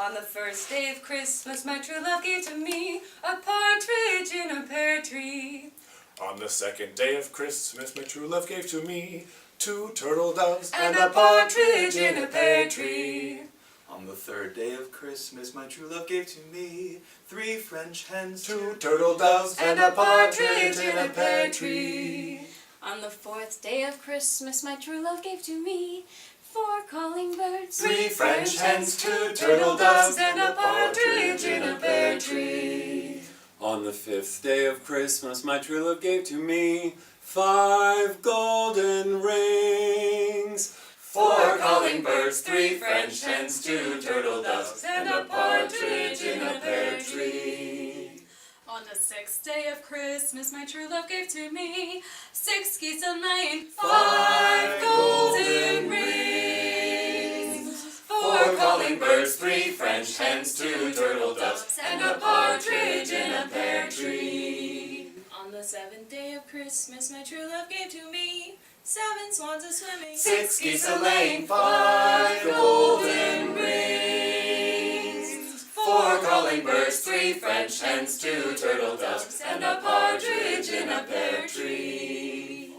On the first day of Christmas, my true love gave to me a partridge in a pear tree. On the second day of Christmas, my true love gave to me 2 turtle doves and a partridge in a pear tree. On the third day of Christmas, my true love gave to me 3 French hens, 2 turtle doves and a partridge in a pear tree. On the fourth day of Christmas, my true love gave to me 4 calling birds, 3 French hens, 2 turtle doves and a partridge in a pear tree. On the 5th day of Christmas, my true love gave to me 5 golden rings. 4 calling birds, 3 French hens, 2 turtle doves and a partridge in a pear tree. On the 6th day of Christmas, my true love gave to me 6 geese a-laying, 5 golden rings. 4 calling birds, 3 French hens, 2 turtle doves and a partridge in a pear tree. On the 7th day of Christmas, my true love gave to me 7 swans a-swimming, 6 geese a-laying, 5 golden rings. 4 calling birds, 3 French hens, 2 turtle doves and a partridge in a pear tree.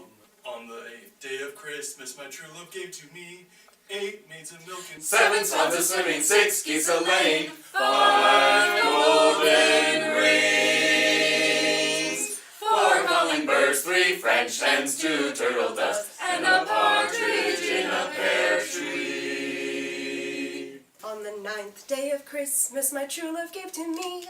On the 8th day of Christmas, my true love gave to me 8 maids of milk and 7 swans a-swimming, 6 geese a-laying, 5 golden rings. 4 calling birds, 3 French hens, 2 turtle doves and a partridge in a pear tree. On the 9th day of Christmas, my true love gave to me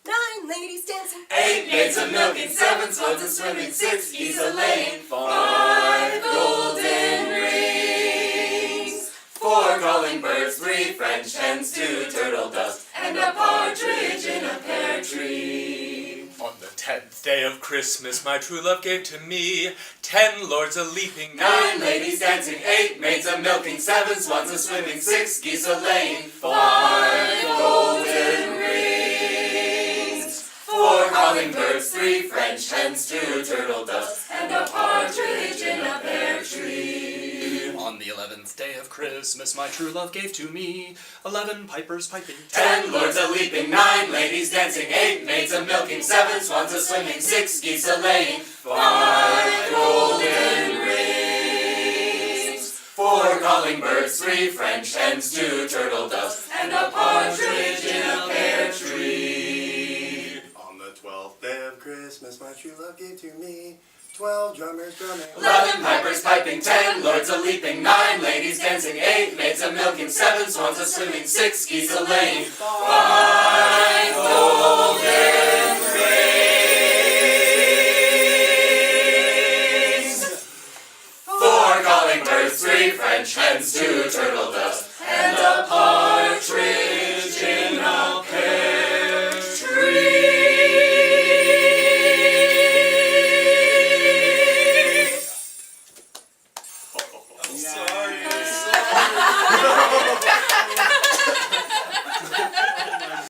9 ladies dancing, 8 maids of milking, 7 swans a-swimming, 6 geese a-laying, 5 golden rings. 4 calling birds, 3 French hens, 2 turtle doves and a partridge in a pear tree. On the 10th day of Christmas, my true love gave to me 10 lords a-leaping, 9 ladies dancing, 8 maids a milking, 7 swans a-swimming, 6 geese a-laying, 5 golden rings. 4 calling birds, 3 French hens, 2 turtle doves and a partridge in a pear tree. On the 11th day of Christmas, my true love gave to me 11 pipers piping, 10 lords a-leaping, 9 ladies dancing, 8 maids a milking, 7 swans a-swimming, 6 geese a-laying, 5 golden rings. 4 calling birds, 3 French hens, 2 turtle doves and a partridge in a pear tree. On the 12th day of Christmas, my true love gave to me 12 drummers drumming, 11 pipers piping, 10 lords a-leaping, 9 ladies dancing, 8 maids a milking, 7 swans a-swimming, 6 geese a-laying, 5 golden rings. 4 calling birds, 3 French hens, 2 turtle doves and a partridge